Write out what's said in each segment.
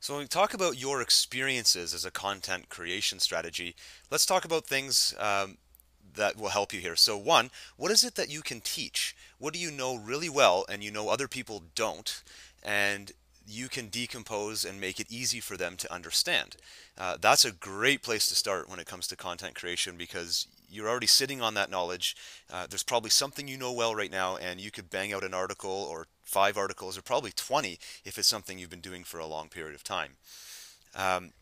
So when we talk about your experiences as a content creation strategy, let's talk about things that will help you here. So one, what is it that you can teach? What do you know really well and you know other people don't? And you can decompose and make it easy for them to understand. That's a great place to start when it comes to content creation because you're already sitting on that knowledge. There's probably something you know well right now, and you could bang out an article or 5 articles or probably 20 if it's something you've been doing for a long period of time. Um,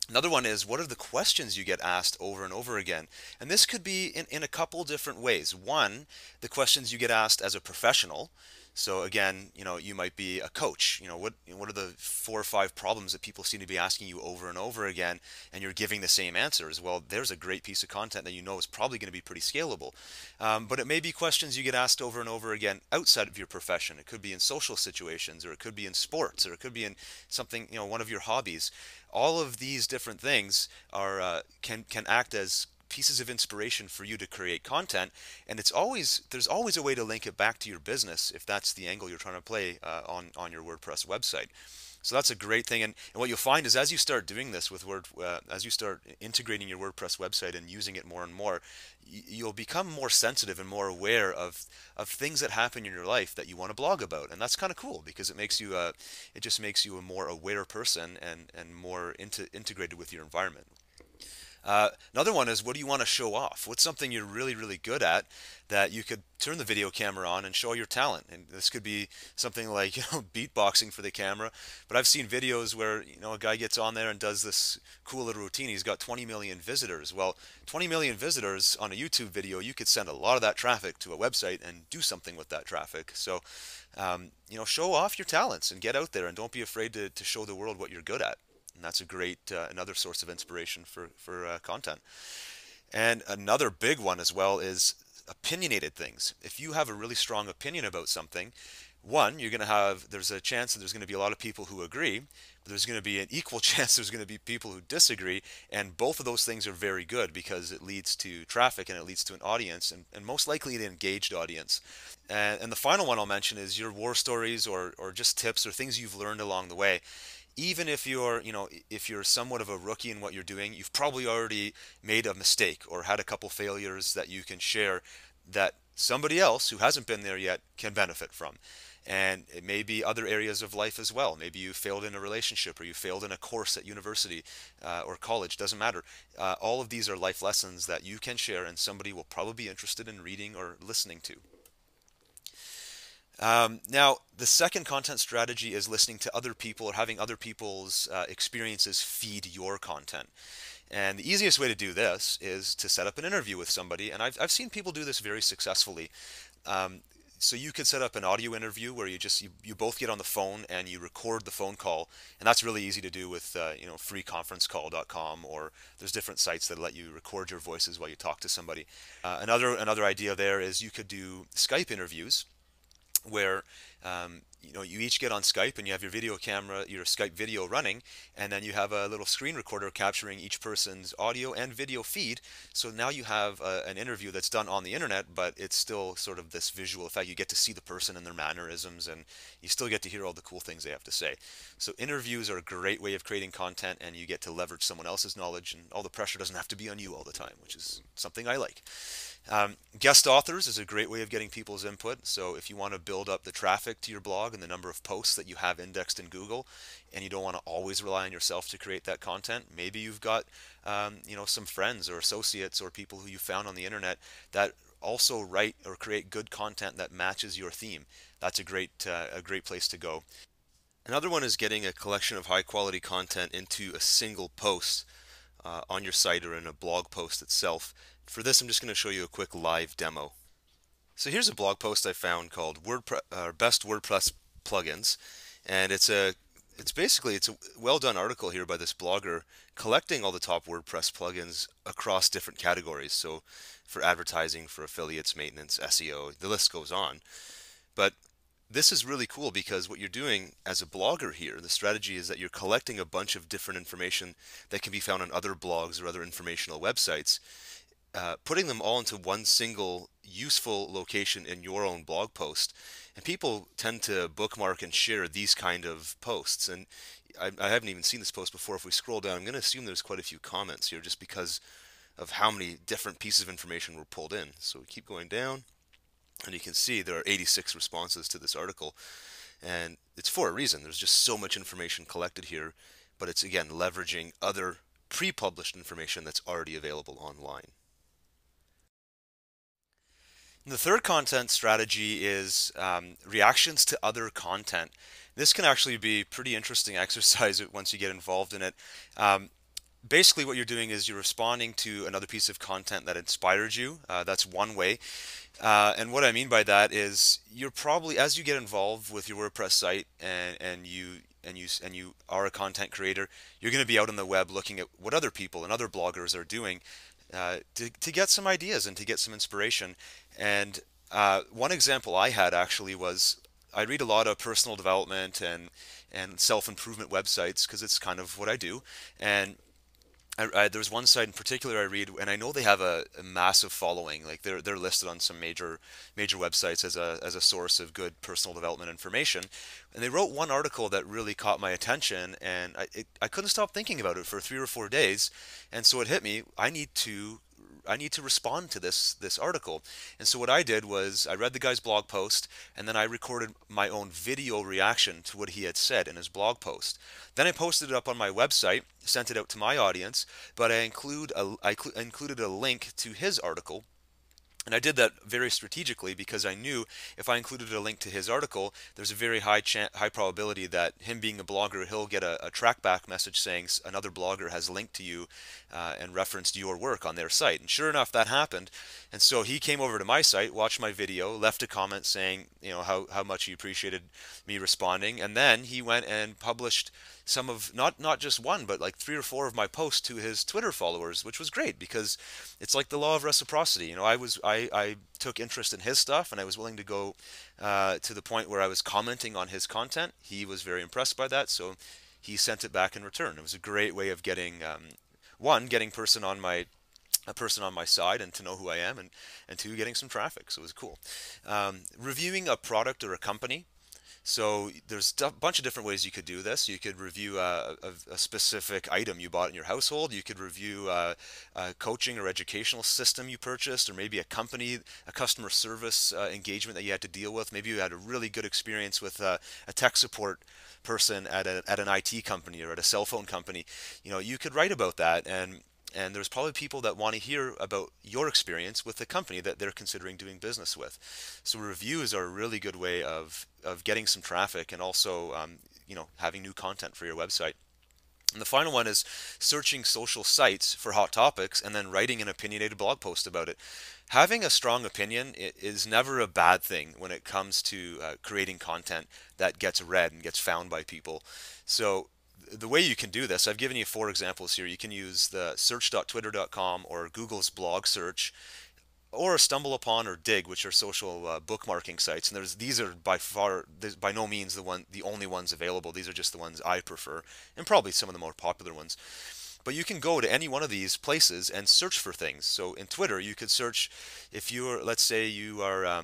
Another one is, what are the questions you get asked over and over again? And this could be in a couple different ways. One, the questions you get asked as a professional. So again, you might be a coach. What are the 4 or 5 problems that people seem to be asking you over and over again, and you're giving the same answers? Well, there's a great piece of content that you know is probably going to be pretty scalable. But it may be questions you get asked over and over again outside of your profession. It could be in social situations, or it could be in sports, or it could be in something, one of your hobbies. All of these different things are can act as pieces of inspiration for you to create content, and there's always a way to link it back to your business if that's the angle you're trying to play on your WordPress website. So that's a great thing, and what you'll find is as you start doing this with as you start integrating your WordPress website and using it more and more, you'll become more sensitive and more aware of things that happen in your life that you want to blog about, and that's kind of cool because it just makes you a more aware person and more integrated with your environment. Another one is, what do you want to show off? What's something you're really, really good at that you could turn the video camera on and show your talent? And this could be something like, beatboxing for the camera. But I've seen videos where, a guy gets on there and does this cool little routine. He's got 20 million visitors. Well, 20 million visitors on a YouTube video, you could send a lot of that traffic to a website and do something with that traffic. So, show off your talents and get out there and don't be afraid to show the world what you're good at. And that's a great another source of inspiration for content. And another big one as well is opinionated things. If you have a really strong opinion about something, one, there's a chance that there's going to be a lot of people who agree, but there's going to be an equal chance there's going to be people who disagree, and both of those things are very good because it leads to traffic and it leads to an audience, and most likely an engaged audience. And the final one I'll mention is your war stories or just tips or things you've learned along the way. Even if you're somewhat of a rookie in what you're doing, you've probably already made a mistake or had a couple failures that you can share that somebody else who hasn't been there yet can benefit from. And it may be other areas of life as well. Maybe you failed in a relationship or you failed in a course at university or college, doesn't matter. All of these are life lessons that you can share and somebody will probably be interested in reading or listening to. Now, the second content strategy is listening to other people or having other people's experiences feed your content. And the easiest way to do this is to set up an interview with somebody, and I've seen people do this very successfully. So you could set up an audio interview where you both get on the phone and you record the phone call, and that's really easy to do with freeconferencecall.com, or there's different sites that let you record your voices while you talk to somebody. Another idea there is you could do Skype interviews where you each get on Skype and you have your video camera, your Skype video running, and then you have a little screen recorder capturing each person's audio and video feed. So now you have an interview that's done on the internet, but it's still sort of this visual effect. You get to see the person and their mannerisms, and you still get to hear all the cool things they have to say. So interviews are a great way of creating content, and you get to leverage someone else's knowledge, and all the pressure doesn't have to be on you all the time, which is something I like. Guest authors is a great way of getting people's input. So if you want to build up the traffic to your blog and the number of posts that you have indexed in Google, and you don't want to always rely on yourself to create that content, maybe you've got some friends or associates or people who you found on the internet that also write or create good content that matches your theme. That's a great place to go. Another one is getting a collection of high quality content into a single post on your site or in a blog post itself. For this, I'm just going to show you a quick live demo. So here's a blog post I found called Best WordPress Plugins, and it's a well done article here by this blogger collecting all the top WordPress plugins across different categories. So for advertising, for affiliates, maintenance, SEO, the list goes on. But this is really cool because what you're doing as a blogger here, the strategy is that you're collecting a bunch of different information that can be found on other blogs or other informational websites, putting them all into one single useful location in your own blog post. And people tend to bookmark and share these kind of posts. And I haven't even seen this post before. If we scroll down, I'm going to assume there's quite a few comments here just because of how many different pieces of information were pulled in. So we keep going down, and you can see there are 86 responses to this article. And it's for a reason. There's just so much information collected here, but it's again leveraging other pre-published information that's already available online. And the third content strategy is reactions to other content. This can actually be pretty interesting exercise once you get involved in it. Um, Basically, what you're doing is you're responding to another piece of content that inspired you. That's one way. And what I mean by that is you're probably, as you get involved with your WordPress site and you are a content creator, you're going to be out on the web looking at what other people and other bloggers are doing to get some ideas and to get some inspiration. And one example I had actually was I read a lot of personal development and self-improvement websites because it's kind of what I do. And there's one site in particular I read, and I know they have a massive following. Like they're listed on some major websites as a source of good personal development information. And they wrote one article that really caught my attention, and I couldn't stop thinking about it for 3 or 4 days. And so it hit me. I need to respond to this article. And so what I did was I read the guy's blog post, and then I recorded my own video reaction to what he had said in his blog post. Then I posted it up on my website, sent it out to my audience, but I included a link to his article. And I did that very strategically because I knew if I included a link to his article, there's a very high probability that him being a blogger, he'll get a trackback message saying another blogger has linked to you and referenced your work on their site. And sure enough, that happened. And so he came over to my site, watched my video, left a comment saying, how much he appreciated me responding, and then he went and published some of not just one but like 3 or 4 of my posts to his Twitter followers, which was great because it's like the law of reciprocity. I took interest in his stuff, and I was willing to go to the point where I was commenting on his content. He was very impressed by that, so he sent it back in return. It was a great way of getting getting a person on my side and to know who I am, and two, getting some traffic. So it was cool. Reviewing a product or a company. So there's a bunch of different ways you could do this. You could review a specific item you bought in your household. You could review a coaching or educational system you purchased, or maybe a customer service engagement that you had to deal with. Maybe you had a really good experience with a tech support person at an IT company or at a cell phone company. You could write about that, and there's probably people that want to hear about your experience with the company that they're considering doing business with. So reviews are a really good way of getting some traffic, and also having new content for your website. And the final one is searching social sites for hot topics and then writing an opinionated blog post about it. Having a strong opinion is never a bad thing when it comes to creating content that gets read and gets found by people. So the way you can do this, I've given you 4 examples here. You can use the search.twitter.com or Google's blog search, or StumbleUpon or Dig, which are social bookmarking sites. And these are by no means the only ones available. These are just the ones I prefer, and probably some of the more popular ones. But you can go to any one of these places and search for things. So in Twitter, you could search if let's say you are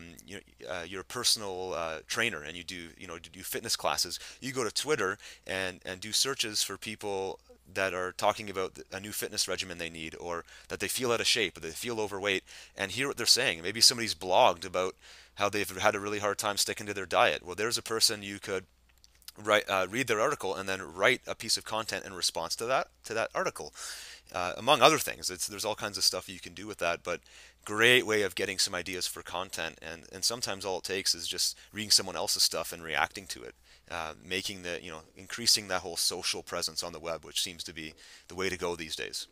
you're a personal trainer and you do fitness classes. You go to Twitter and do searches for people that are talking about a new fitness regimen they need, or that they feel out of shape, or they feel overweight, and hear what they're saying. Maybe somebody's blogged about how they've had a really hard time sticking to their diet. Well, there's a person you could read their article and then write a piece of content in response to that article, among other things. There's all kinds of stuff you can do with that, but great way of getting some ideas for content. And sometimes all it takes is just reading someone else's stuff and reacting to it, increasing that whole social presence on the web, which seems to be the way to go these days.